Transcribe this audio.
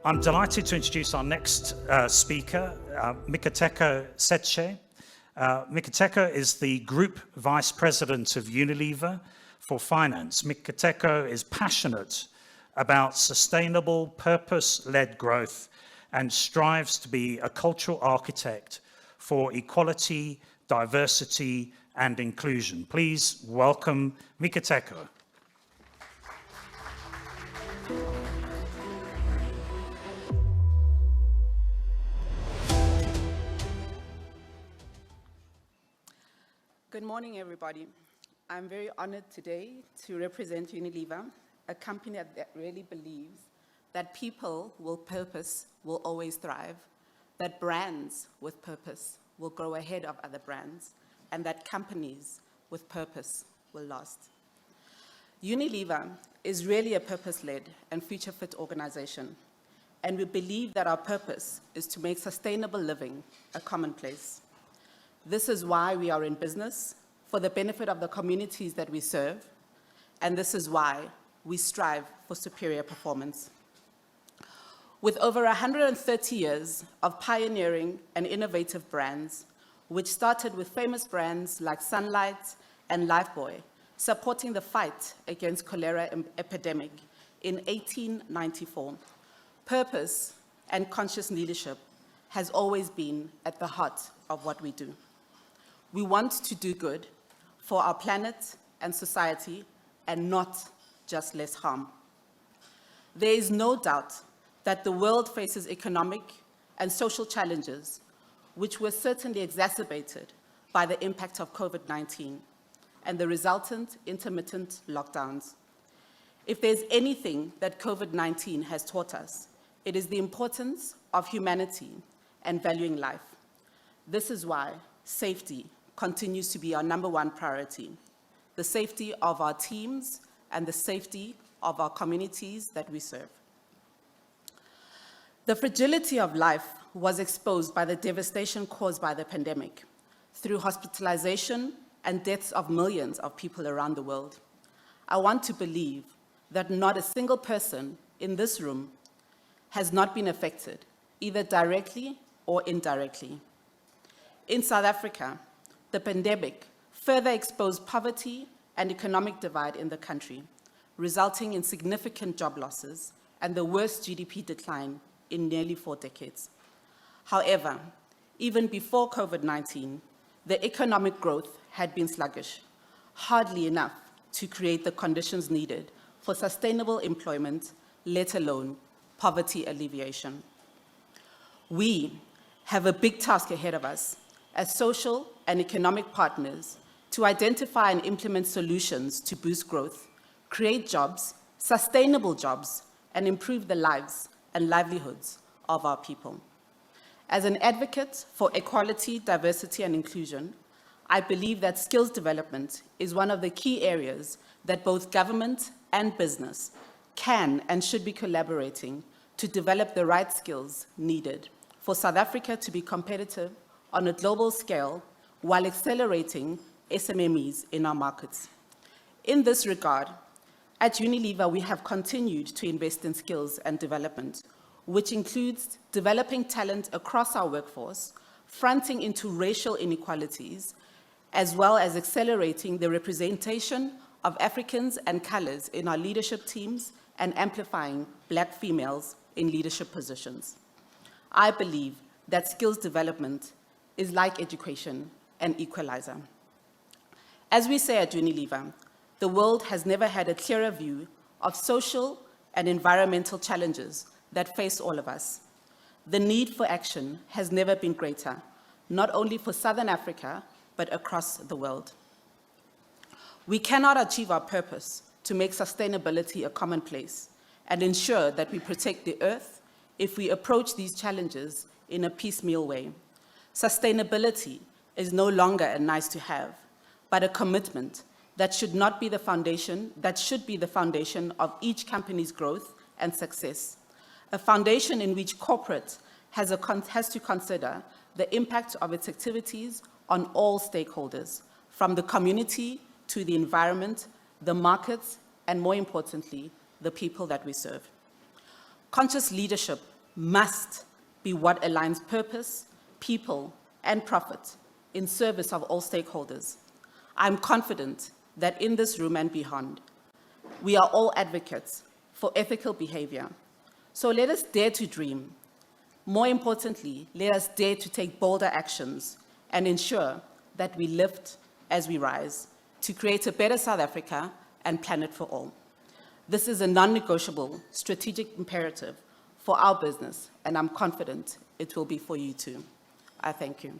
I'm delighted to introduce our next speaker, Mikateko Tshetshe. Mikateko is the Group Vice President of Unilever for Finance. Mikateko is passionate about sustainable, purpose-led growth and strives to be a cultural architect for equality, diversity, and inclusion. Please welcome Mikateko. Good morning, everybody. I'm very honored today to represent Unilever, a company that really believes that people with purpose will always thrive, that brands with purpose will grow ahead of other brands, and that companies with purpose will last. Unilever is really a purpose-led and future-fit organization, and we believe that our purpose is to make sustainable living a commonplace. This is why we are in business, for the benefit of the communities that we serve, and this is why we strive for superior performance. With over 130 years of pioneering and innovative brands, which started with famous brands like Sunlight and Lifebuoy, supporting the fight against cholera epidemic in 1894, purpose and conscious leadership has always been at the heart of what we do. We want to do good for our planet and society and not just less harm. There is no doubt that the world faces economic and social challenges, which were certainly exacerbated by the impact of COVID-19 and the resultant intermittent lockdowns. If there's anything that COVID-19 has taught us, it is the importance of humanity and valuing life. This is why safety continues to be our #1 priority, the safety of our teams and the safety of our communities that we serve. The fragility of life was exposed by the devastation caused by the pandemic through hospitalization and deaths of millions of people around the world. I want to believe that not a single person in this room has not been affected, either directly or indirectly. In South Africa, the pandemic further exposed poverty and economic divide in the country, resulting in significant job losses and the worst GDP decline in nearly 4 decades. However, even before COVID-19, the economic growth had been sluggish, hardly enough to create the conditions needed for sustainable employment, let alone poverty alleviation. We have a big task ahead of us as social and economic partners to identify and implement solutions to boost growth, create jobs, sustainable jobs, and improve the lives and livelihoods of our people. As an advocate for equality, diversity, and inclusion, I believe that skills development is one of the key areas that both government and business can and should be collaborating to develop the right skills needed for South Africa to be competitive on a global scale while accelerating SMMEs in our markets. In this regard, at Unilever, we have continued to invest in skills and development, which includes developing talent across our workforce, fronting into racial inequalities, as well as accelerating the representation of Africans and colors in our leadership teams and amplifying Black females in leadership positions. I believe that skills development is like education, an equalizer. As we say at Unilever, the world has never had a clearer view of social and environmental challenges that face all of us. The need for action has never been greater, not only for Southern Africa, but across the world. We cannot achieve our purpose to make sustainability a commonplace and ensure that we protect the earth if we approach these challenges in a piecemeal way. Sustainability is no longer a nice to have, but a commitment that should be the foundation of each company's growth and success. A foundation in which corporate has to consider the impact of its activities on all stakeholders, from the community to the environment, the markets, and more importantly, the people that we serve. Conscious leadership must be what aligns purpose, people, and profit in service of all stakeholders. I'm confident that in this room and beyond, we are all advocates for ethical behavior. So let us dare to dream. More importantly, let us dare to take bolder actions and ensure that we lift as we rise to create a better South Africa and planet for all. This is a non-negotiable strategic imperative for our business, and I'm confident it will be for you too. I thank you.